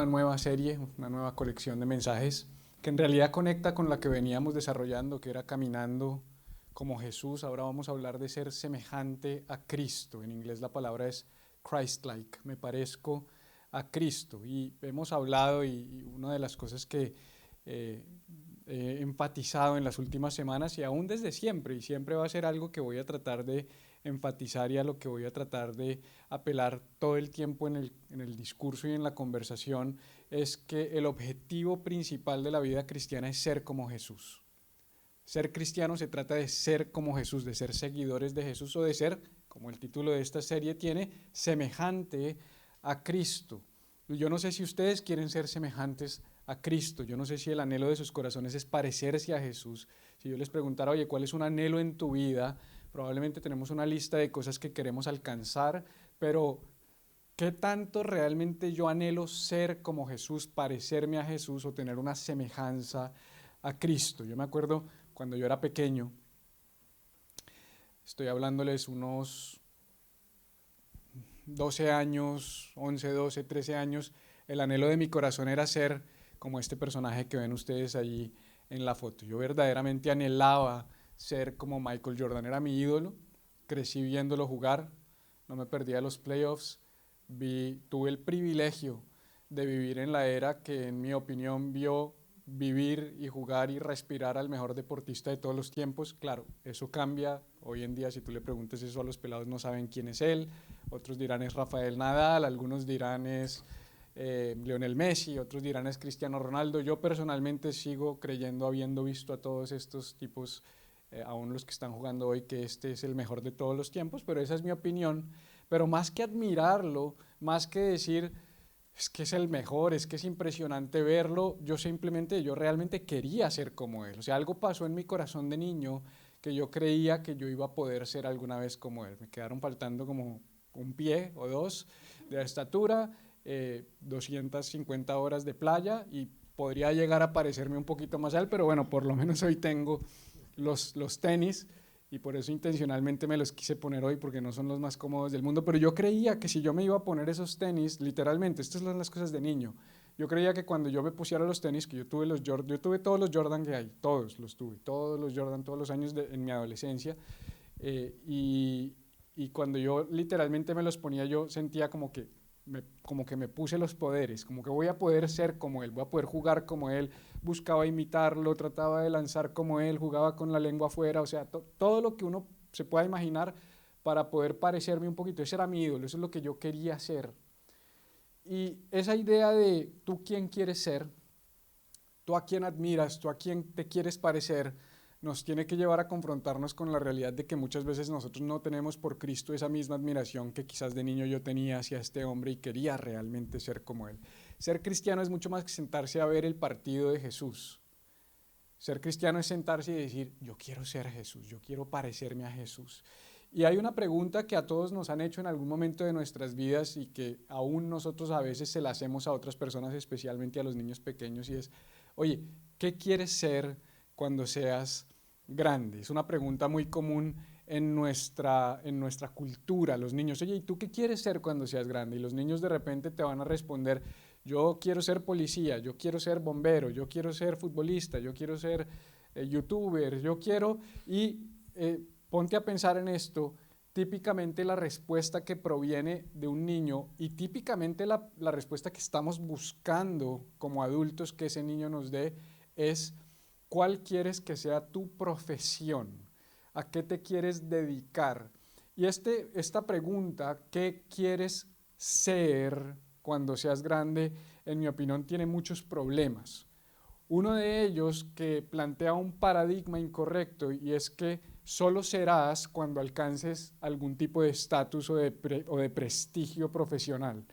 Una nueva serie, una nueva colección de mensajes que en realidad conecta con la que veníamos desarrollando, que era caminando como Jesús. Ahora vamos a hablar de ser semejante a Cristo. En inglés la palabra es Christ-like, me parezco a Cristo. Y hemos hablado y una de las cosas que he enfatizado en las últimas semanas y aún desde siempre, y siempre va a ser algo que voy a tratar de enfatizar y a lo que voy a tratar de apelar todo el tiempo en el discurso y en la conversación, es que el objetivo principal de la vida cristiana es ser como Jesús. Ser cristiano se trata de ser como Jesús, de ser seguidores de Jesús o de ser, como el título de esta serie tiene, semejante a Cristo. Yo no sé si ustedes quieren ser semejantes a Cristo, yo no sé si el anhelo de sus corazones es parecerse a Jesús. Si yo les preguntara, oye, ¿cuál es un anhelo en tu vida? Probablemente tenemos una lista de cosas que queremos alcanzar, pero ¿qué tanto realmente yo anhelo ser como Jesús, parecerme a Jesús o tener una semejanza a Cristo? Yo me acuerdo cuando yo era pequeño, estoy hablándoles unos 12 años, 11, 12, 13 años, el anhelo de mi corazón era ser como este personaje que ven ustedes allí en la foto. Yo verdaderamente anhelaba ser como Michael Jordan, era mi ídolo, crecí viéndolo jugar, no me perdía los playoffs, tuve el privilegio de vivir en la era que en mi opinión vio vivir y jugar y respirar al mejor deportista de todos los tiempos. Claro, eso cambia, hoy en día si tú le preguntas eso a los pelados no saben quién es él, otros dirán es Rafael Nadal, algunos dirán es Lionel Messi, otros dirán es Cristiano Ronaldo. Yo personalmente sigo creyendo, habiendo visto a todos estos tipos, aún los que están jugando hoy, que este es el mejor de todos los tiempos, pero esa es mi opinión. Pero más que admirarlo, más que decir es que es el mejor, es que es impresionante verlo, yo realmente quería ser como él. O sea, algo pasó en mi corazón de niño que yo creía que yo iba a poder ser alguna vez como él. Me quedaron faltando como un pie o dos de estatura, 250 horas de playa y podría llegar a parecerme un poquito más a él, pero bueno, por lo menos hoy tengo los tenis y por eso intencionalmente me los quise poner hoy porque no son los más cómodos del mundo, pero yo creía que si yo me iba a poner esos tenis, literalmente, estas son las cosas de niño, yo creía que cuando yo me pusiera los tenis, que yo tuve yo tuve todos los Jordan que hay, todos los tuve, todos los Jordan, todos los años en mi adolescencia, eh, y, y cuando yo literalmente me los ponía, yo sentía como que me puse los poderes, como que voy a poder ser como él, voy a poder jugar como él, buscaba imitarlo, trataba de lanzar como él, jugaba con la lengua afuera, o sea, todo lo que uno se pueda imaginar para poder parecerme un poquito, ese era mi ídolo, eso es lo que yo quería ser. Y esa idea de tú quién quieres ser, tú a quién admiras, tú a quién te quieres parecer, nos tiene que llevar a confrontarnos con la realidad de que muchas veces nosotros no tenemos por Cristo esa misma admiración que quizás de niño yo tenía hacia este hombre y quería realmente ser como él. Ser cristiano es mucho más que sentarse a ver el partido de Jesús. Ser cristiano es sentarse y decir, yo quiero ser Jesús, yo quiero parecerme a Jesús. Y hay una pregunta que a todos nos han hecho en algún momento de nuestras vidas y que aún nosotros a veces se la hacemos a otras personas, especialmente a los niños pequeños, y es, oye, ¿qué quieres ser cuando seas grande? Es una pregunta muy común en nuestra cultura, los niños, oye, ¿y tú qué quieres ser cuando seas grande? Y los niños de repente te van a responder, yo quiero ser policía, yo quiero ser bombero, yo quiero ser futbolista, yo quiero ser youtuber, yo quiero, y ponte a pensar en esto, típicamente la respuesta que proviene de un niño y típicamente la respuesta que estamos buscando como adultos que ese niño nos dé es ¿cuál quieres que sea tu profesión? ¿A qué te quieres dedicar? Y esta pregunta, ¿qué quieres ser cuando seas grande? En mi opinión tiene muchos problemas. Uno de ellos que plantea un paradigma incorrecto y es que solo serás cuando alcances algún tipo de estatus o de prestigio profesional.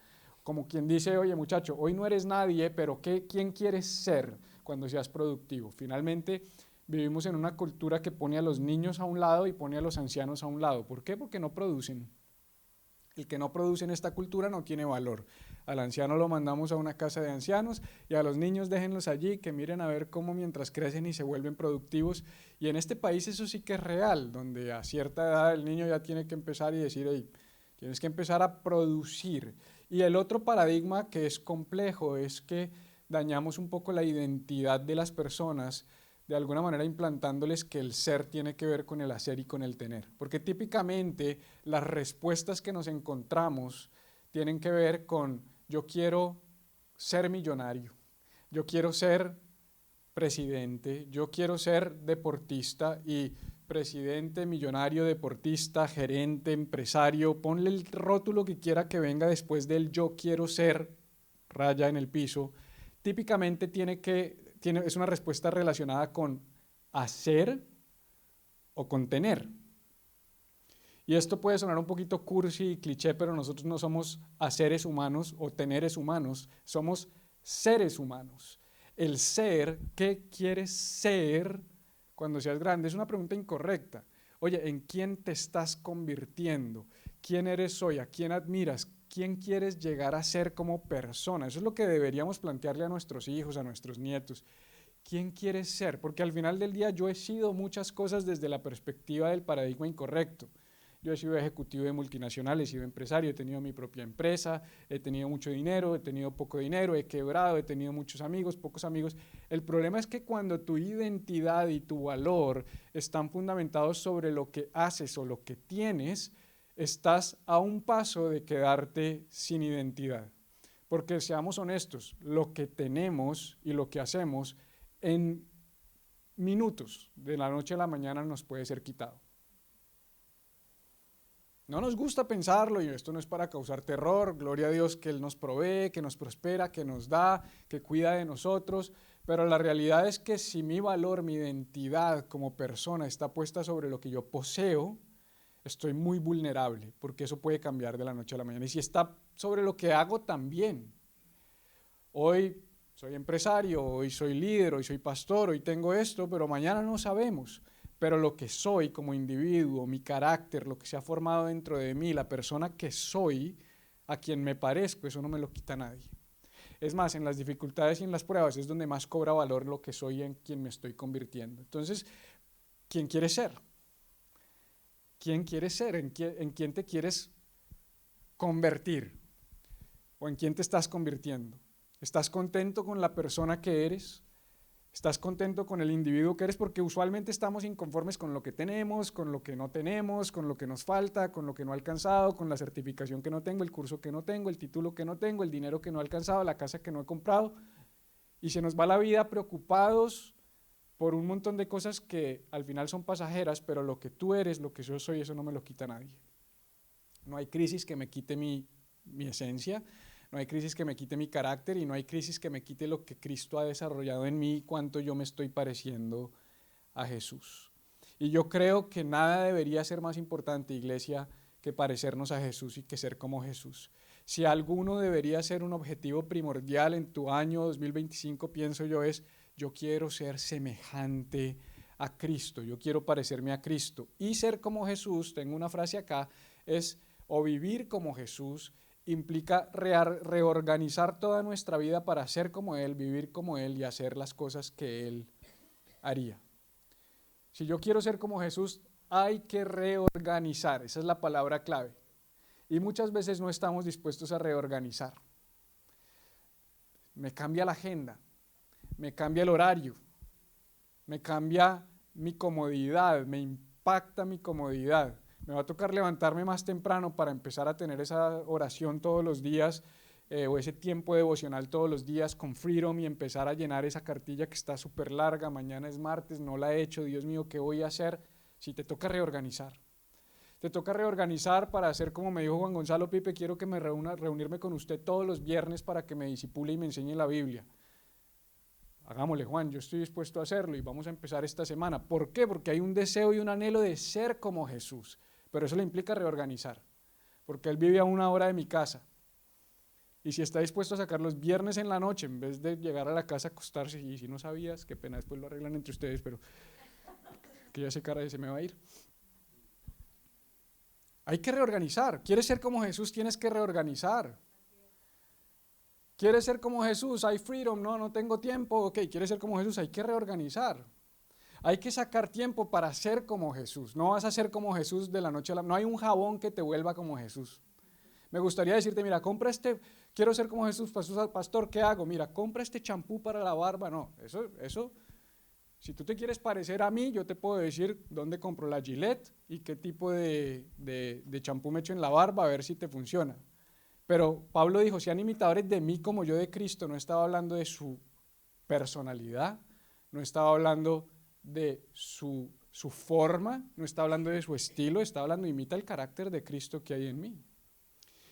Como quien dice, oye muchacho, hoy no eres nadie, pero ¿quién quieres ser cuando seas productivo? Finalmente vivimos en una cultura que pone a los niños a un lado y pone a los ancianos a un lado. ¿Por qué? Porque no producen. El que no produce en esta cultura no tiene valor. Al anciano lo mandamos a una casa de ancianos y a los niños déjenlos allí, que miren a ver cómo mientras crecen y se vuelven productivos. Y en este país eso sí que es real, donde a cierta edad el niño ya tiene que empezar y decir, hey, tienes que empezar a producir. Y el otro paradigma que es complejo es que dañamos un poco la identidad de las personas, de alguna manera implantándoles que el ser tiene que ver con el hacer y con el tener. Porque típicamente las respuestas que nos encontramos tienen que ver con yo quiero ser millonario, yo quiero ser presidente, yo quiero ser deportista y presidente, millonario, deportista, gerente, empresario, ponle el rótulo que quiera que venga después del yo quiero ser, raya en el piso, típicamente es una respuesta relacionada con hacer o con tener. Y esto puede sonar un poquito cursi y cliché, pero nosotros no somos haceres humanos o teneres humanos, somos seres humanos. El ser, ¿qué quieres ser cuando seas grande? Es una pregunta incorrecta. Oye, ¿en quién te estás convirtiendo? ¿Quién eres hoy? ¿A quién admiras? ¿Quién quieres llegar a ser como persona? Eso es lo que deberíamos plantearle a nuestros hijos, a nuestros nietos. ¿Quién quieres ser? Porque al final del día yo he sido muchas cosas desde la perspectiva del paradigma incorrecto. Yo he sido ejecutivo de multinacionales, he sido empresario, he tenido mi propia empresa, he tenido mucho dinero, he tenido poco dinero, he quebrado, he tenido muchos amigos, pocos amigos. El problema es que cuando tu identidad y tu valor están fundamentados sobre lo que haces o lo que tienes, estás a un paso de quedarte sin identidad. Porque seamos honestos, lo que tenemos y lo que hacemos en minutos, de la noche a la mañana, nos puede ser quitado. No nos gusta pensarlo y esto no es para causar terror, gloria a Dios que Él nos provee, que nos prospera, que nos da, que cuida de nosotros, pero la realidad es que si mi valor, mi identidad como persona está puesta sobre lo que yo poseo, estoy muy vulnerable porque eso puede cambiar de la noche a la mañana. Y si está sobre lo que hago también. Hoy soy empresario, hoy soy líder, hoy soy pastor, hoy tengo esto, pero mañana no sabemos. Pero lo que soy como individuo, mi carácter, lo que se ha formado dentro de mí, la persona que soy, a quien me parezco, eso no me lo quita nadie. Es más, en las dificultades y en las pruebas es donde más cobra valor lo que soy y en quien me estoy convirtiendo. Entonces, ¿quién quieres ser? ¿Quién quieres ser? ¿En quién te quieres convertir? ¿O en quién te estás convirtiendo? ¿Estás contento con la persona que eres? ¿Estás contento con el individuo que eres? Porque usualmente estamos inconformes con lo que tenemos, con lo que no tenemos, con lo que nos falta, con lo que no he alcanzado, con la certificación que no tengo, el curso que no tengo, el título que no tengo, el dinero que no he alcanzado, la casa que no he comprado. Y se nos va la vida preocupados por un montón de cosas que al final son pasajeras, pero lo que tú eres, lo que yo soy, eso no me lo quita nadie. No hay crisis que me quite mi esencia. No hay crisis que me quite mi carácter y no hay crisis que me quite lo que Cristo ha desarrollado en mí y cuánto yo me estoy pareciendo a Jesús. Y yo creo que nada debería ser más importante, iglesia, que parecernos a Jesús y que ser como Jesús. Si alguno debería ser un objetivo primordial en tu año 2025, pienso yo, es yo quiero ser semejante a Cristo, yo quiero parecerme a Cristo. Y ser como Jesús, tengo una frase acá, es o vivir como Jesús, implica reorganizar toda nuestra vida para ser como Él, vivir como Él y hacer las cosas que Él haría. Si yo quiero ser como Jesús, hay que reorganizar, esa es la palabra clave. Y muchas veces no estamos dispuestos a reorganizar. Me cambia la agenda, me cambia el horario, me cambia mi comodidad, me impacta mi comodidad. Me va a tocar levantarme más temprano para empezar a tener esa oración todos los días o ese tiempo devocional todos los días con Freedom y empezar a llenar esa cartilla que está súper larga. Mañana es martes, no la he hecho, Dios mío, ¿qué voy a hacer? Si te toca reorganizar. Te toca reorganizar para hacer como me dijo Juan Gonzalo Pipe, quiero que me reunirme con usted todos los viernes para que me disipule y me enseñe la Biblia. Hagámosle, Juan, yo estoy dispuesto a hacerlo y vamos a empezar esta semana. ¿Por qué? Porque hay un deseo y un anhelo de ser como Jesús. Pero eso le implica reorganizar, porque Él vive a 1 hora de mi casa. Y si está dispuesto a sacar los viernes en la noche, en vez de llegar a la casa a acostarse, y si no sabías, qué pena, después lo arreglan entre ustedes, pero que ya ese cara se me va a ir. Hay que reorganizar. ¿Quieres ser como Jesús? Tienes que reorganizar. ¿Quieres ser como Jesús? Hay freedom, no tengo tiempo. Ok, ¿quieres ser como Jesús? Hay que reorganizar. Hay que sacar tiempo para ser como Jesús. No vas a ser como Jesús de la noche a la... No hay un jabón que te vuelva como Jesús. Me gustaría decirte, mira, compra quiero ser como Jesús, pastor, ¿qué hago? Mira, compra este champú para la barba. No, eso, si tú te quieres parecer a mí, yo te puedo decir dónde compro la Gillette y qué tipo de champú me echo en la barba, a ver si te funciona. Pero Pablo dijo, sean imitadores de mí como yo de Cristo. No estaba hablando de su personalidad, no estaba hablando de su forma, no estaba hablando de su estilo, estaba hablando, imita el carácter de Cristo que hay en mí.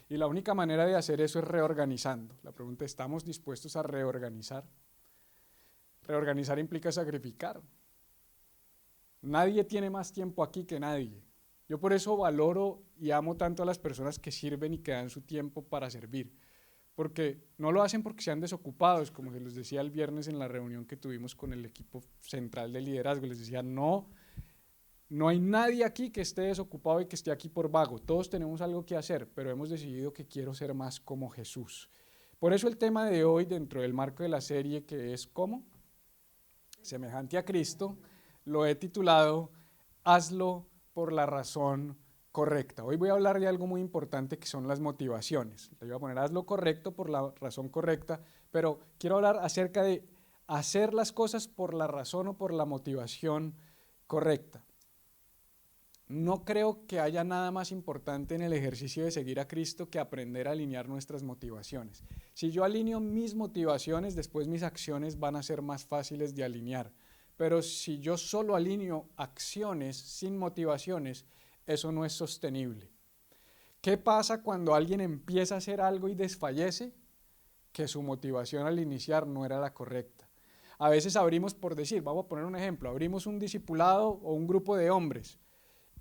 Y la única manera de hacer eso es reorganizando. La pregunta, ¿estamos dispuestos a reorganizar? Reorganizar implica sacrificar. Nadie tiene más tiempo aquí que nadie. Yo por eso valoro y amo tanto a las personas que sirven y que dan su tiempo para servir, porque no lo hacen porque sean desocupados, como se les decía el viernes en la reunión que tuvimos con el equipo central de liderazgo. Les decía, no hay nadie aquí que esté desocupado y que esté aquí por vago. Todos tenemos algo que hacer, pero hemos decidido que quiero ser más como Jesús. Por eso el tema de hoy, dentro del marco de la serie, que es ¿cómo? Semejante a Cristo, lo he titulado Hazlo por la razón correcta. Hoy voy a hablar de algo muy importante que son las motivaciones. Le voy a poner hazlo correcto por la razón correcta, pero quiero hablar acerca de hacer las cosas por la razón o por la motivación correcta. No creo que haya nada más importante en el ejercicio de seguir a Cristo que aprender a alinear nuestras motivaciones. Si yo alineo mis motivaciones, después mis acciones van a ser más fáciles de alinear. Pero si yo solo alineo acciones sin motivaciones, eso no es sostenible. ¿Qué pasa cuando alguien empieza a hacer algo y desfallece? Que su motivación al iniciar no era la correcta. A veces abrimos, por decir, vamos a poner un ejemplo, abrimos un discipulado o un grupo de hombres.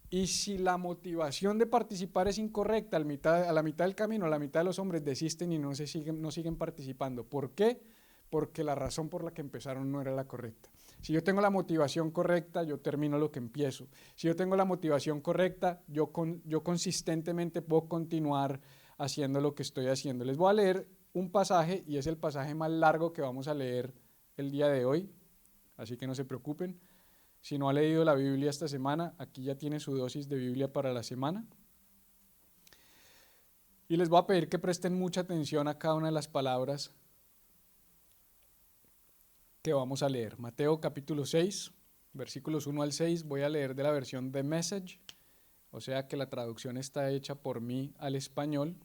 Y si la motivación de participar es incorrecta, a la mitad del camino, a la mitad de los hombres desisten y no siguen participando. ¿Por qué? Porque la razón por la que empezaron no era la correcta. Si yo tengo la motivación correcta, yo termino lo que empiezo. Si yo tengo la motivación correcta, yo consistentemente puedo continuar haciendo lo que estoy haciendo. Les voy a leer un pasaje y es el pasaje más largo que vamos a leer el día de hoy, así que no se preocupen. Si no ha leído la Biblia esta semana, aquí ya tiene su dosis de Biblia para la semana. Y les voy a pedir que presten mucha atención a cada una de las palabras que vamos a leer. Mateo capítulo 6, versículos 1 al 6, voy a leer de la versión The Message, o sea que la traducción está hecha por mí al español,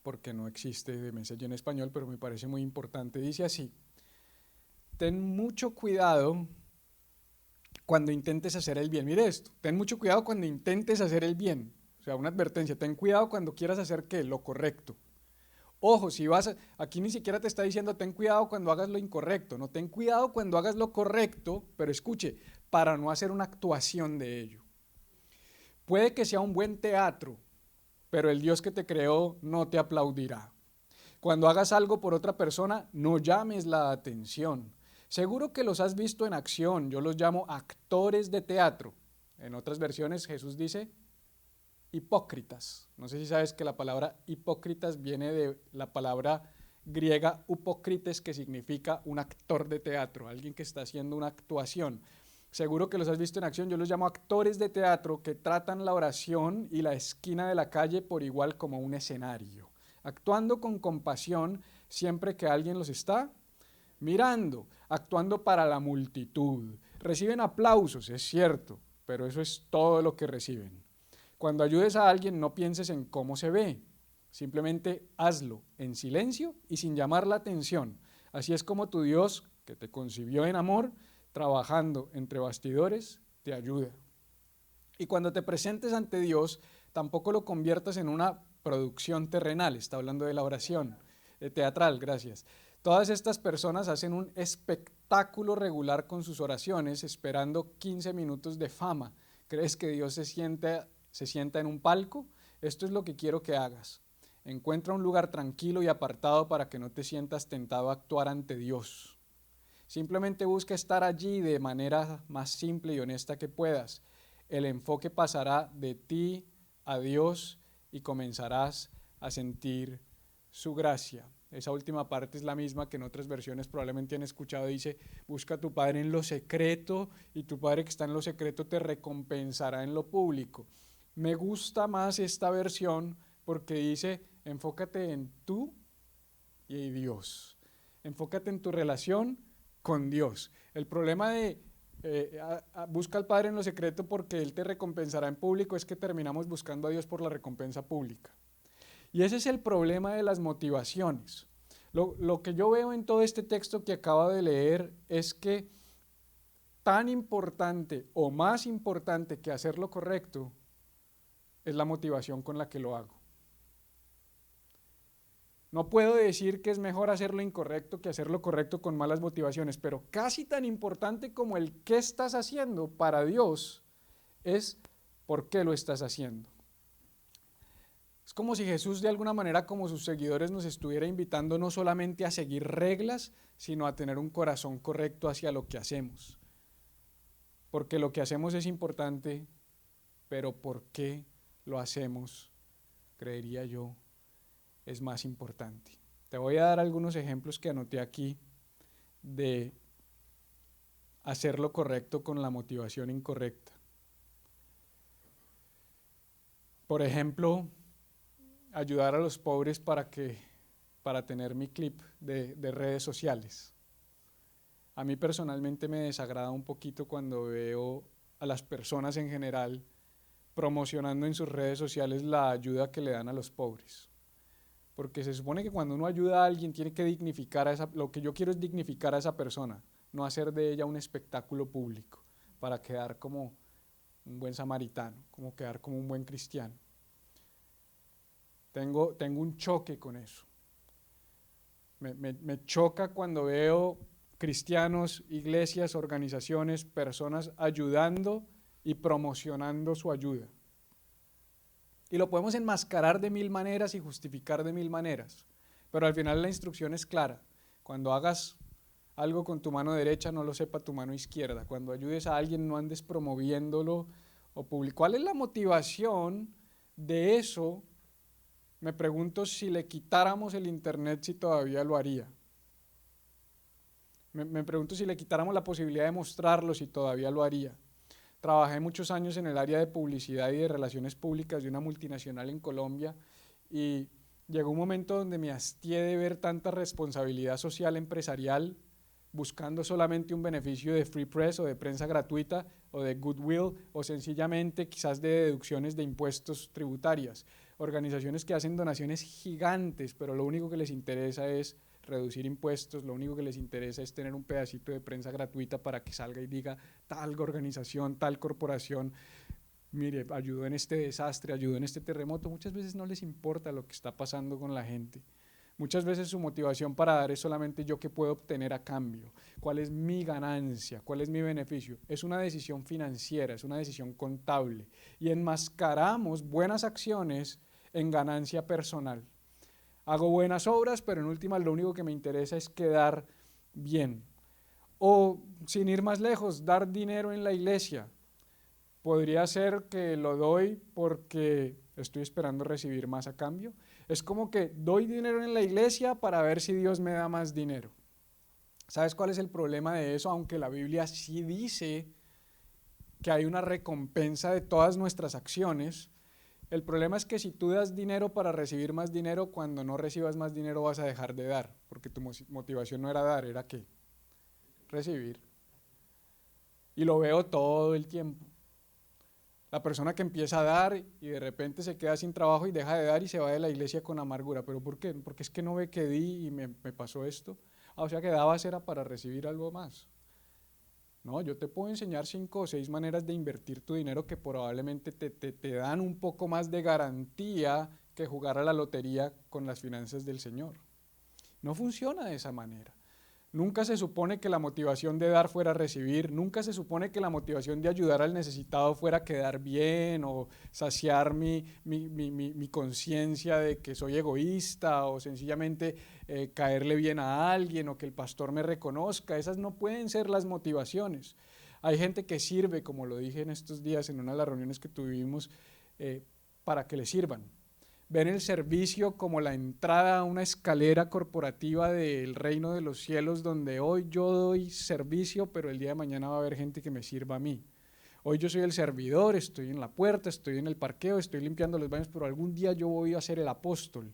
porque no existe The Message en español, pero me parece muy importante. Dice así: ten mucho cuidado cuando intentes hacer el bien. Mire esto, ten mucho cuidado cuando intentes hacer el bien. O sea, una advertencia, ten cuidado cuando quieras hacer ¿qué? Lo correcto. Ojo, aquí ni siquiera te está diciendo ten cuidado cuando hagas lo incorrecto, no, ten cuidado cuando hagas lo correcto, pero escuche, para no hacer una actuación de ello. Puede que sea un buen teatro, pero el Dios que te creó no te aplaudirá. Cuando hagas algo por otra persona, no llames la atención. Seguro que los has visto en acción, yo los llamo actores de teatro. En otras versiones Jesús dice hipócritas. No sé si sabes que la palabra hipócritas viene de la palabra griega upokrites, que significa un actor de teatro, alguien que está haciendo una actuación. Seguro que los has visto en acción, yo los llamo actores de teatro que tratan la oración y la esquina de la calle por igual como un escenario, actuando con compasión siempre que alguien los está mirando, actuando para la multitud. Reciben aplausos, es cierto, pero eso es todo lo que reciben. Cuando ayudes a alguien, no pienses en cómo se ve, simplemente hazlo en silencio y sin llamar la atención. Así es como tu Dios, que te concibió en amor, trabajando entre bastidores, te ayuda. Y cuando te presentes ante Dios, tampoco lo conviertas en una producción terrenal, está hablando de la oración, teatral, gracias. Todas estas personas hacen un espectáculo regular con sus oraciones, esperando 15 minutos de fama. ¿Crees que Dios se sienta en un palco? Esto es lo que quiero que hagas. Encuentra un lugar tranquilo y apartado para que no te sientas tentado a actuar ante Dios. Simplemente busca estar allí de manera más simple y honesta que puedas. El enfoque pasará de ti a Dios y comenzarás a sentir su gracia. Esa última parte es la misma que en otras versiones probablemente han escuchado, dice, busca a tu Padre en lo secreto y tu Padre que está en lo secreto te recompensará en lo público. Me gusta más esta versión porque dice, enfócate en tú y Dios. Enfócate en tu relación con Dios. El problema de busca al Padre en lo secreto porque Él te recompensará en público es que terminamos buscando a Dios por la recompensa pública. Y ese es el problema de las motivaciones. Lo que yo veo en todo este texto que acabo de leer es que tan importante o más importante que hacer lo correcto es la motivación con la que lo hago. No puedo decir que es mejor hacer lo incorrecto que hacer lo correcto con malas motivaciones, pero casi tan importante como el qué estás haciendo para Dios es por qué lo estás haciendo. Es como si Jesús de alguna manera como sus seguidores nos estuviera invitando no solamente a seguir reglas, sino a tener un corazón correcto hacia lo que hacemos. Porque lo que hacemos es importante, pero por qué lo hacemos, creería yo, es más importante. Te voy a dar algunos ejemplos que anoté aquí de hacer lo correcto con la motivación incorrecta. Por ejemplo, ayudar a los pobres para tener mi clip de redes sociales. A mí personalmente me desagrada un poquito cuando veo a las personas en general promocionando en sus redes sociales la ayuda que le dan a los pobres. Porque se supone que cuando uno ayuda a alguien tiene que dignificar lo que yo quiero es dignificar a esa persona, no hacer de ella un espectáculo público para quedar como un buen samaritano, como quedar como un buen cristiano. Tengo un choque con eso. Me choca cuando veo cristianos, iglesias, organizaciones, personas ayudando y promocionando su ayuda. Y lo podemos enmascarar de mil maneras y justificar de mil maneras, pero al final la instrucción es clara. Cuando hagas algo con tu mano derecha, no lo sepa tu mano izquierda. Cuando ayudes a alguien, no andes promoviéndolo o publicando. ¿Cuál es la motivación de eso? Me pregunto si le quitáramos el internet, si todavía lo haría. Me pregunto si le quitáramos la posibilidad de mostrarlo, si todavía lo haría. Trabajé muchos años en el área de publicidad y de relaciones públicas de una multinacional en Colombia y llegó un momento donde me hastié de ver tanta responsabilidad social empresarial buscando solamente un beneficio de free press o de prensa gratuita o de goodwill o sencillamente quizás de deducciones de impuestos tributarias. Organizaciones que hacen donaciones gigantes, pero lo único que les interesa es reducir impuestos, lo único que les interesa es tener un pedacito de prensa gratuita para que salga y diga tal organización, tal corporación, mire, ayudó en este desastre, ayudó en este terremoto. Muchas veces no les importa lo que está pasando con la gente. Muchas veces su motivación para dar es solamente yo qué puedo obtener a cambio, cuál es mi ganancia, cuál es mi beneficio. Es una decisión financiera, es una decisión contable y enmascaramos buenas acciones en ganancia personal. Hago buenas obras, pero en últimas lo único que me interesa es quedar bien. O, sin ir más lejos, dar dinero en la iglesia. Podría ser que lo doy porque estoy esperando recibir más a cambio. Es como que doy dinero en la iglesia para ver si Dios me da más dinero. ¿Sabes cuál es el problema de eso? Aunque la Biblia sí dice que hay una recompensa de todas nuestras acciones, el problema es que si tú das dinero para recibir más dinero, cuando no recibas más dinero vas a dejar de dar, porque tu motivación no era dar, era ¿qué? Recibir. Y lo veo todo el tiempo. La persona que empieza a dar y de repente se queda sin trabajo y deja de dar y se va de la iglesia con amargura. ¿Pero por qué? Porque es que no ve que di y me pasó esto. O sea que dabas era para recibir algo más. No, yo te puedo enseñar 5 o 6 maneras de invertir tu dinero que probablemente te dan un poco más de garantía que jugar a la lotería con las finanzas del Señor. No funciona de esa manera. Nunca se supone que la motivación de dar fuera recibir, nunca se supone que la motivación de ayudar al necesitado fuera quedar bien o saciar mi conciencia de que soy egoísta o sencillamente caerle bien a alguien o que el pastor me reconozca. Esas no pueden ser las motivaciones. Hay gente que sirve, como lo dije en estos días en una de las reuniones que tuvimos, para que le sirvan. Ven el servicio como la entrada a una escalera corporativa del reino de los cielos donde hoy yo doy servicio, pero el día de mañana va a haber gente que me sirva a mí. Hoy yo soy el servidor, estoy en la puerta, estoy en el parqueo, estoy limpiando los baños, pero algún día yo voy a ser el apóstol.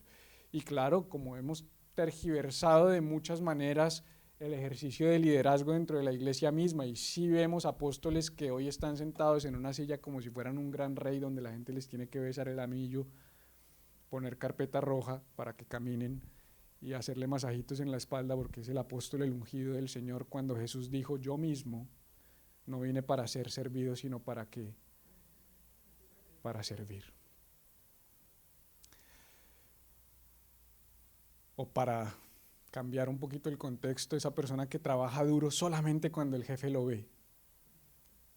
Y claro, como hemos tergiversado de muchas maneras el ejercicio de liderazgo dentro de la iglesia misma, y sí vemos apóstoles que hoy están sentados en una silla como si fueran un gran rey donde la gente les tiene que besar el anillo, poner carpeta roja para que caminen y hacerle masajitos en la espalda porque es el apóstol, el ungido del Señor, cuando Jesús dijo: yo mismo no vine para ser servido, sino para qué, para servir. O para cambiar un poquito el contexto, esa persona que trabaja duro solamente cuando el jefe lo ve.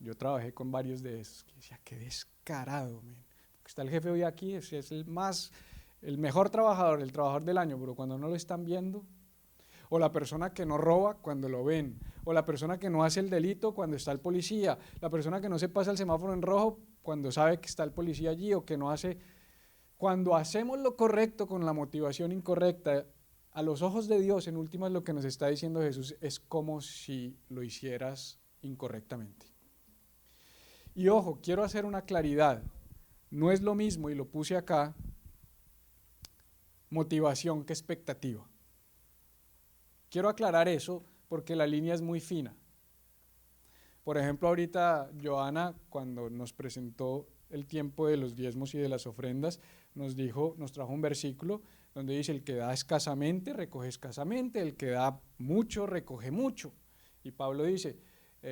Yo trabajé con varios de esos, que decía, qué descarado, man. Está el jefe hoy aquí, es el mejor trabajador, el trabajador del año, pero cuando no lo están viendo. O la persona que no roba cuando lo ven, o la persona que no hace el delito cuando está el policía, la persona que no se pasa el semáforo en rojo cuando sabe que está el policía allí, o que no hace. Cuando hacemos lo correcto con la motivación incorrecta, a los ojos de Dios, en últimas, lo que nos está diciendo Jesús es como si lo hicieras incorrectamente. Y ojo, quiero hacer una claridad, no es lo mismo, y lo puse acá, motivación que expectativa. Quiero aclarar eso porque la línea es muy fina. Por ejemplo, ahorita Joana, cuando nos presentó el tiempo de los diezmos y de las ofrendas, nos trajo un versículo donde dice: el que da escasamente, recoge escasamente, el que da mucho, recoge mucho. Y Pablo dice,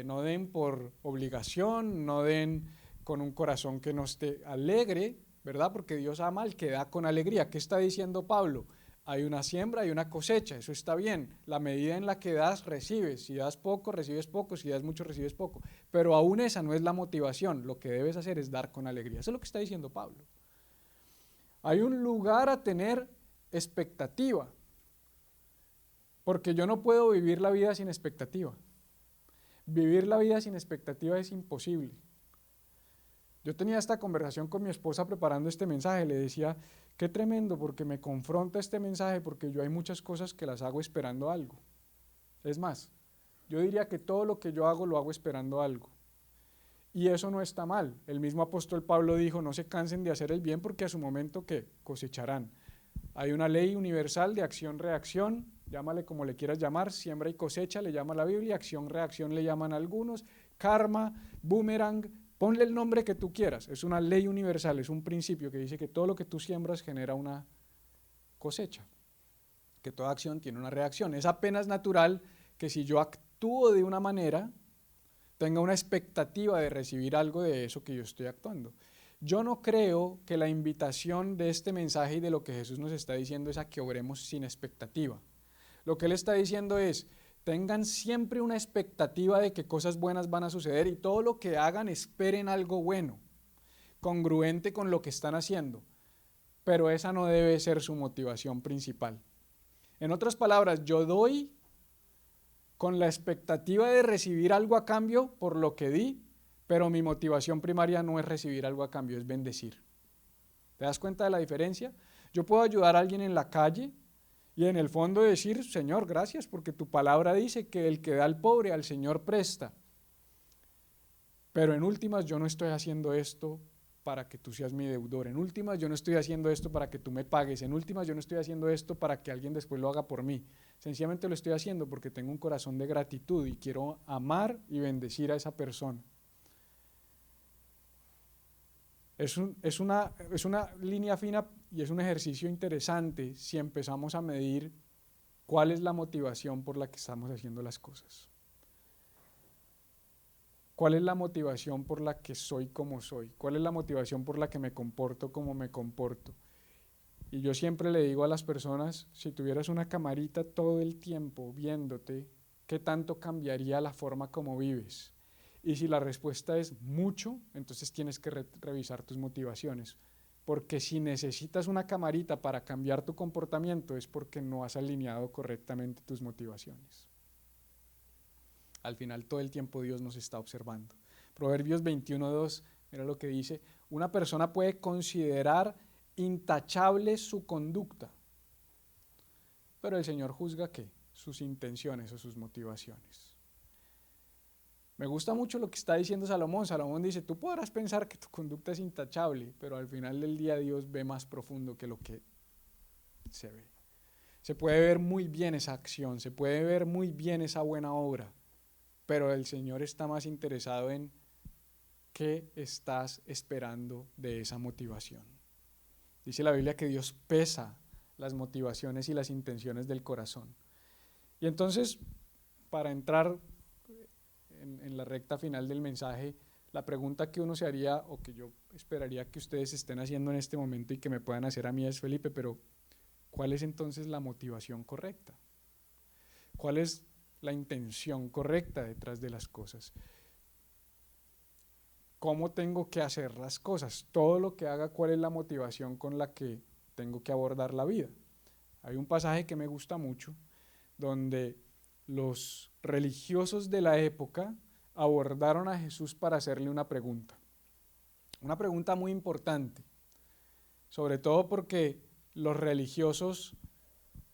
no den por obligación, no den con un corazón que no esté alegre, ¿verdad? Porque Dios ama al que da con alegría. ¿Qué está diciendo Pablo? Hay una siembra, hay una cosecha, eso está bien. La medida en la que das, recibes. Si das poco, recibes poco. Si das mucho, recibes poco. Pero aún esa no es la motivación. Lo que debes hacer es dar con alegría. Eso es lo que está diciendo Pablo. Hay un lugar a tener expectativa, porque yo no puedo vivir la vida sin expectativa. Vivir la vida sin expectativa es imposible. Yo tenía esta conversación con mi esposa preparando este mensaje, le decía, qué tremendo porque me confronta este mensaje, porque yo hay muchas cosas que las hago esperando algo. Es más, yo diría que todo lo que yo hago lo hago esperando algo. Y eso no está mal. El mismo apóstol Pablo dijo, no se cansen de hacer el bien porque a su momento ¿qué? Cosecharán. Hay una ley universal de acción-reacción, llámale como le quieras llamar, siembra y cosecha le llama la Biblia, acción-reacción le llaman algunos, karma, boomerang, ponle el nombre que tú quieras, es una ley universal, es un principio que dice que todo lo que tú siembras genera una cosecha, que toda acción tiene una reacción. Es apenas natural que si yo actúo de una manera, tenga una expectativa de recibir algo de eso que yo estoy actuando. Yo no creo que la invitación de este mensaje y de lo que Jesús nos está diciendo es a que obremos sin expectativa. Lo que Él está diciendo es, tengan siempre una expectativa de que cosas buenas van a suceder y todo lo que hagan esperen algo bueno, congruente con lo que están haciendo, pero esa no debe ser su motivación principal. En otras palabras, yo doy con la expectativa de recibir algo a cambio por lo que di, pero mi motivación primaria no es recibir algo a cambio, es bendecir. ¿Te das cuenta de la diferencia? Yo puedo ayudar a alguien en la calle y en el fondo decir, Señor, gracias porque tu palabra dice que el que da al pobre al Señor presta. Pero en últimas yo no estoy haciendo esto para que tú seas mi deudor. En últimas yo no estoy haciendo esto para que tú me pagues. En últimas yo no estoy haciendo esto para que alguien después lo haga por mí. Sencillamente lo estoy haciendo porque tengo un corazón de gratitud y quiero amar y bendecir a esa persona. Es una línea fina y es un ejercicio interesante si empezamos a medir cuál es la motivación por la que estamos haciendo las cosas. ¿Cuál es la motivación por la que soy como soy? ¿Cuál es la motivación por la que me comporto como me comporto? Y yo siempre le digo a las personas, si tuvieras una camarita todo el tiempo viéndote, ¿qué tanto cambiaría la forma como vives? Y si la respuesta es mucho, entonces tienes que revisar tus motivaciones. Porque si necesitas una camarita para cambiar tu comportamiento es porque no has alineado correctamente tus motivaciones. Al final todo el tiempo Dios nos está observando. Proverbios 21:2, mira lo que dice, una persona puede considerar intachable su conducta, pero el Señor juzga ¿qué? Sus intenciones o sus motivaciones. Me gusta mucho lo que está diciendo Salomón. Salomón dice, tú podrás pensar que tu conducta es intachable, pero al final del día Dios ve más profundo que lo que se ve. Se puede ver muy bien esa acción, se puede ver muy bien esa buena obra, pero el Señor está más interesado en qué estás esperando de esa motivación. Dice la Biblia que Dios pesa las motivaciones y las intenciones del corazón. Y entonces, para entrar en la recta final del mensaje, la pregunta que uno se haría, o que yo esperaría que ustedes estén haciendo en este momento y que me puedan hacer a mí es, Felipe, pero ¿cuál es entonces la motivación correcta? ¿Cuál es la intención correcta detrás de las cosas? ¿Cómo tengo que hacer las cosas? Todo lo que haga, ¿cuál es la motivación con la que tengo que abordar la vida? Hay un pasaje que me gusta mucho, donde los religiosos de la época abordaron a Jesús para hacerle una pregunta muy importante, sobre todo porque los religiosos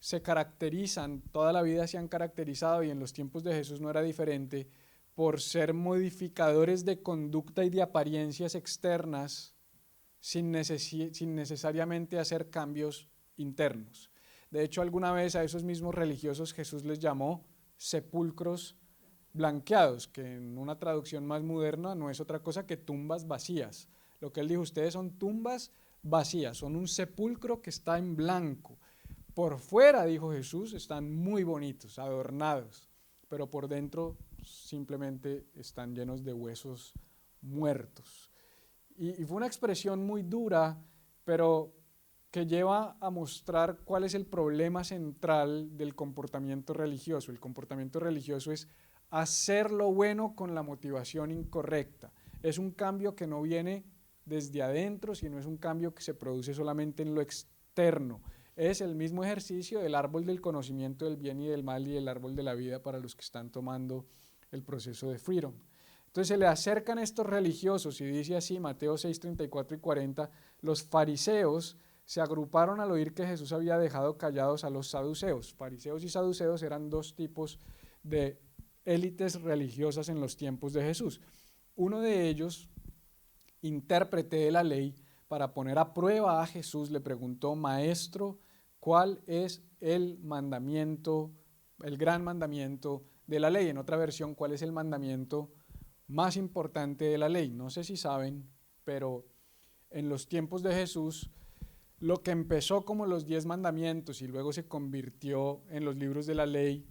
se caracterizan, toda la vida se han caracterizado y en los tiempos de Jesús no era diferente, por ser modificadores de conducta y de apariencias externas sin necesariamente hacer cambios internos. De hecho, alguna vez a esos mismos religiosos Jesús les llamó sepulcros blanqueados, que en una traducción más moderna no es otra cosa que tumbas vacías. Lo que él dijo, ustedes son tumbas vacías, son un sepulcro que está en blanco. Por fuera, dijo Jesús, están muy bonitos, adornados, pero por dentro simplemente están llenos de huesos muertos. Y fue una expresión muy dura, pero que lleva a mostrar cuál es el problema central del comportamiento religioso. El comportamiento religioso es hacer lo bueno con la motivación incorrecta. Es un cambio que no viene desde adentro, sino es un cambio que se produce solamente en lo externo. Es el mismo ejercicio del árbol del conocimiento del bien y del mal y del árbol de la vida para los que están tomando el proceso de Freedom. Entonces se le acercan estos religiosos y dice así, Mateo 6, 34 y 40, los fariseos se agruparon al oír que Jesús había dejado callados a los saduceos. Fariseos y saduceos eran dos tipos de élites religiosas en los tiempos de Jesús. Uno de ellos, intérprete de la ley, para poner a prueba a Jesús, le preguntó, Maestro, ¿cuál es el mandamiento, el gran mandamiento de la ley? En otra versión, ¿cuál es el mandamiento más importante de la ley? No sé si saben, pero en los tiempos de Jesús, lo que empezó como los 10 mandamientos y luego se convirtió en los libros de la ley,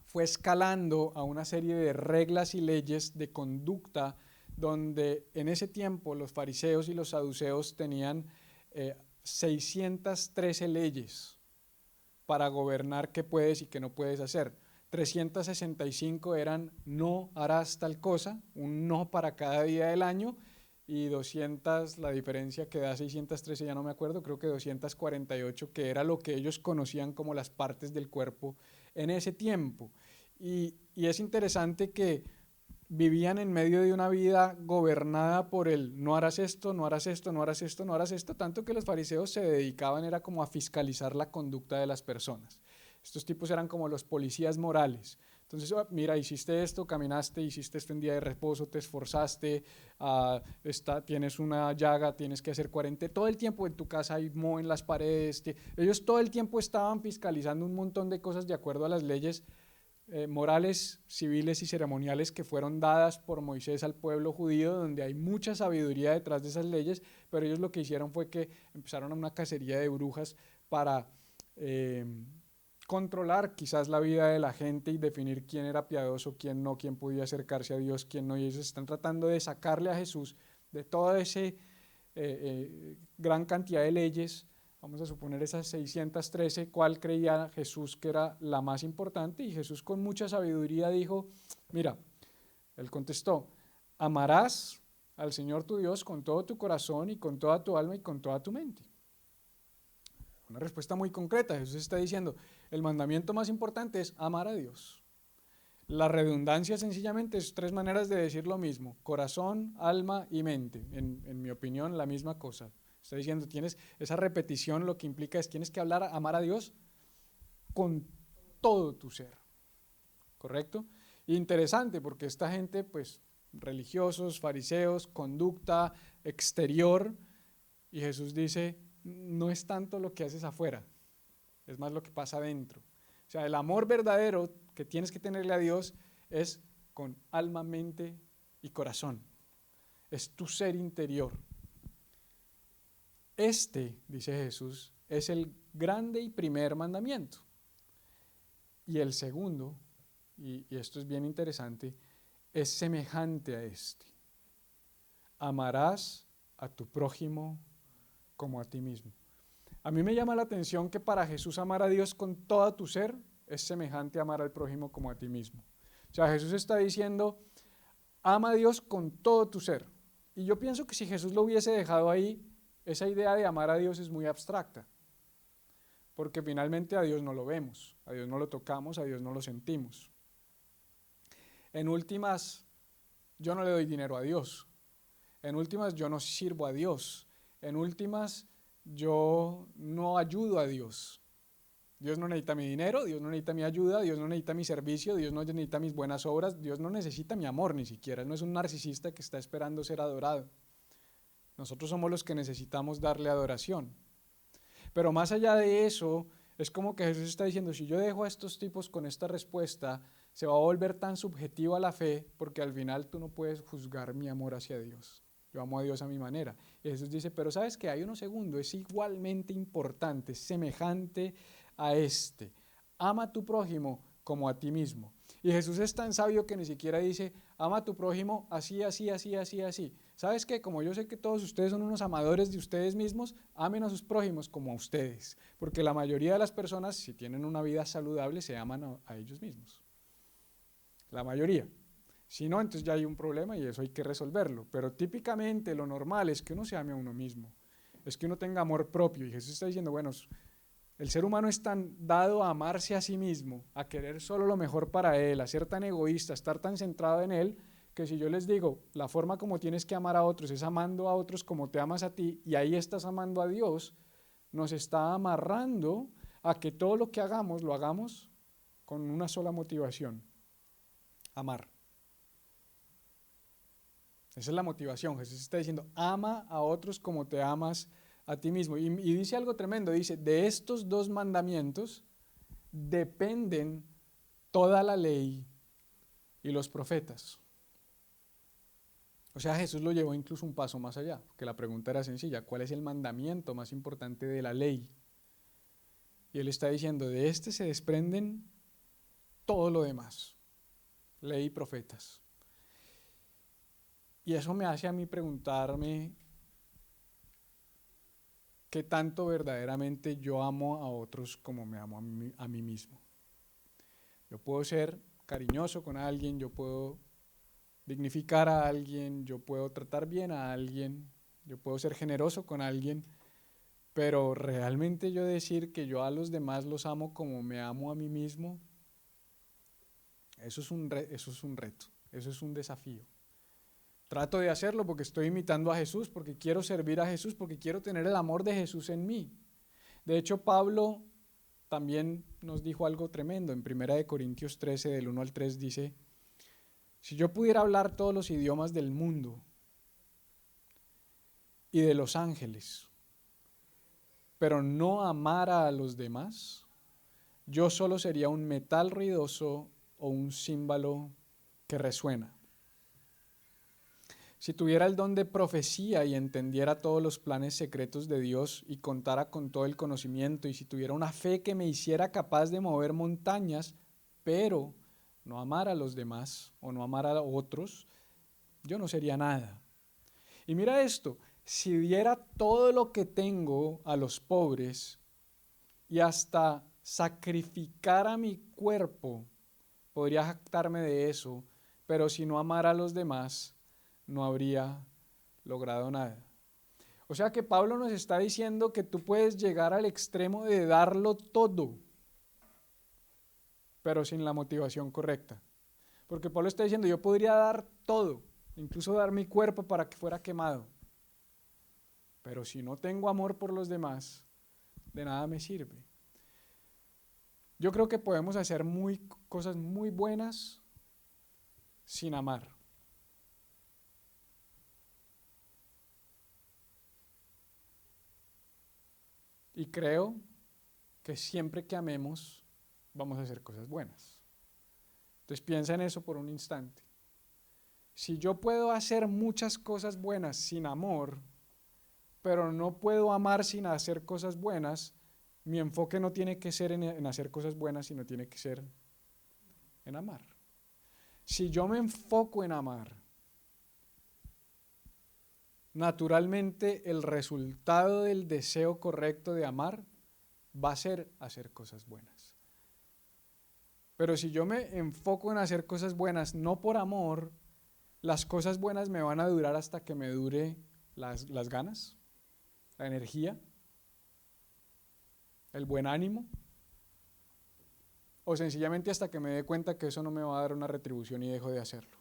fue escalando a una serie de reglas y leyes de conducta donde en ese tiempo los fariseos y los saduceos tenían 613 leyes para gobernar qué puedes y qué no puedes hacer. 365 eran no harás tal cosa, un no para cada día del año, y 200, la diferencia que da 613, ya no me acuerdo, creo que 248, que era lo que ellos conocían como las partes del cuerpo en ese tiempo. Y es interesante que vivían en medio de una vida gobernada por el no harás esto, no harás esto, no harás esto, no harás esto, tanto que los fariseos se dedicaban era como a fiscalizar la conducta de las personas. Estos tipos eran como los policías morales. Entonces, mira, hiciste esto, caminaste, hiciste esto en día de reposo, te esforzaste, tienes una llaga, tienes que hacer 40, todo el tiempo en tu casa hay moho en las paredes. Ellos todo el tiempo estaban fiscalizando un montón de cosas de acuerdo a las leyes morales, civiles y ceremoniales que fueron dadas por Moisés al pueblo judío, donde hay mucha sabiduría detrás de esas leyes, pero ellos lo que hicieron fue que empezaron una cacería de brujas para controlar quizás la vida de la gente y definir quién era piadoso, quién no, quién podía acercarse a Dios, quién no, y ellos están tratando de sacarle a Jesús de toda esa gran cantidad de leyes. Vamos a suponer esas 613, ¿cuál creía Jesús que era la más importante? Y Jesús con mucha sabiduría dijo, mira, él contestó, amarás al Señor tu Dios con todo tu corazón y con toda tu alma y con toda tu mente. Una respuesta muy concreta. Jesús está diciendo, el mandamiento más importante es amar a Dios. La redundancia sencillamente es 3 maneras de decir lo mismo, corazón, alma y mente. En mi opinión, la misma cosa. Está diciendo, tienes esa repetición, lo que implica es tienes que amar a Dios con todo tu ser, ¿correcto? Interesante, porque esta gente, pues, religiosos, fariseos, conducta exterior, y Jesús dice, no es tanto lo que haces afuera, es más lo que pasa adentro. O sea, el amor verdadero que tienes que tenerle a Dios es con alma, mente y corazón. Es tu ser interior. Este, dice Jesús, es el grande y primer mandamiento. Y el segundo, y esto es bien interesante, es semejante a este. Amarás a tu prójimo como a ti mismo. A mí me llama la atención que para Jesús amar a Dios con todo tu ser es semejante a amar al prójimo como a ti mismo. O sea, Jesús está diciendo, ama a Dios con todo tu ser. Y yo pienso que si Jesús lo hubiese dejado ahí, esa idea de amar a Dios es muy abstracta. Porque finalmente a Dios no lo vemos, a Dios no lo tocamos, a Dios no lo sentimos. En últimas, yo no le doy dinero a Dios. En últimas, yo no sirvo a Dios. En últimas, yo no ayudo a Dios. Dios no necesita mi dinero, Dios no necesita mi ayuda, Dios no necesita mi servicio, Dios no necesita mis buenas obras, Dios no necesita mi amor ni siquiera. Él no es un narcisista que está esperando ser adorado. Nosotros somos los que necesitamos darle adoración. Pero más allá de eso, es como que Jesús está diciendo, si yo dejo a estos tipos con esta respuesta, se va a volver tan subjetiva la fe, porque al final tú no puedes juzgar mi amor hacia Dios. Yo amo a Dios a mi manera. Y Jesús dice, pero sabes que hay uno segundo, es igualmente importante, semejante a este. Ama a tu prójimo como a ti mismo. Y Jesús es tan sabio que ni siquiera dice, ama a tu prójimo así, así, así, así, así. ¿Sabes qué? Como yo sé que todos ustedes son unos amadores de ustedes mismos, amen a sus prójimos como a ustedes. Porque la mayoría de las personas, si tienen una vida saludable, se aman a ellos mismos. La mayoría. Si no, entonces ya hay un problema y eso hay que resolverlo. Pero típicamente lo normal es que uno se ame a uno mismo. Es que uno tenga amor propio. Y Jesús está diciendo, bueno, el ser humano es tan dado a amarse a sí mismo, a querer solo lo mejor para él, a ser tan egoísta, a estar tan centrado en él, que si yo les digo, la forma como tienes que amar a otros es amando a otros como te amas a ti, y ahí estás amando a Dios, nos está amarrando a que todo lo que hagamos, lo hagamos con una sola motivación, amar. Esa es la motivación. Jesús está diciendo, ama a otros como te amas a ti mismo. Y dice algo tremendo, dice, de estos dos mandamientos dependen toda la ley y los profetas. O sea, Jesús lo llevó incluso un paso más allá, porque la pregunta era sencilla, ¿cuál es el mandamiento más importante de la ley? Y él está diciendo, de este se desprenden todo lo demás, ley y profetas. Y eso me hace a mí preguntarme, ¿qué tanto verdaderamente yo amo a otros como me amo a mí mismo? Yo puedo ser cariñoso con alguien, yo puedo dignificar a alguien, yo puedo tratar bien a alguien, yo puedo ser generoso con alguien, pero realmente yo decir que yo a los demás los amo como me amo a mí mismo, eso es un reto, eso es un desafío. Trato de hacerlo porque estoy imitando a Jesús, porque quiero servir a Jesús, porque quiero tener el amor de Jesús en mí. De hecho, Pablo también nos dijo algo tremendo. En 1 Corintios 13, del 1 al 3, dice, si yo pudiera hablar todos los idiomas del mundo y de los ángeles, pero no amara a los demás, yo solo sería un metal ruidoso o un címbalo que resuena. Si tuviera el don de profecía y entendiera todos los planes secretos de Dios y contara con todo el conocimiento, y si tuviera una fe que me hiciera capaz de mover montañas, pero no amar a los demás o no amar a otros, yo no sería nada. Y mira esto, si diera todo lo que tengo a los pobres y hasta sacrificara mi cuerpo, podría jactarme de eso, pero si no amara a los demás, no habría logrado nada. O sea que Pablo nos está diciendo que tú puedes llegar al extremo de darlo todo, pero sin la motivación correcta. Porque Pablo está diciendo, yo podría dar todo, incluso dar mi cuerpo para que fuera quemado. Pero si no tengo amor por los demás, de nada me sirve. Yo creo que podemos hacer cosas muy buenas sin amar. Y creo que siempre que amemos, vamos a hacer cosas buenas. Entonces piensa en eso por un instante. Si yo puedo hacer muchas cosas buenas sin amor, pero no puedo amar sin hacer cosas buenas, mi enfoque no tiene que ser en hacer cosas buenas, sino tiene que ser en amar. Si yo me enfoco en amar, naturalmente el resultado del deseo correcto de amar va a ser hacer cosas buenas. Pero si yo me enfoco en hacer cosas buenas no por amor, las cosas buenas me van a durar hasta que me dure las ganas, la energía, el buen ánimo, o sencillamente hasta que me dé cuenta que eso no me va a dar una retribución y dejo de hacerlo.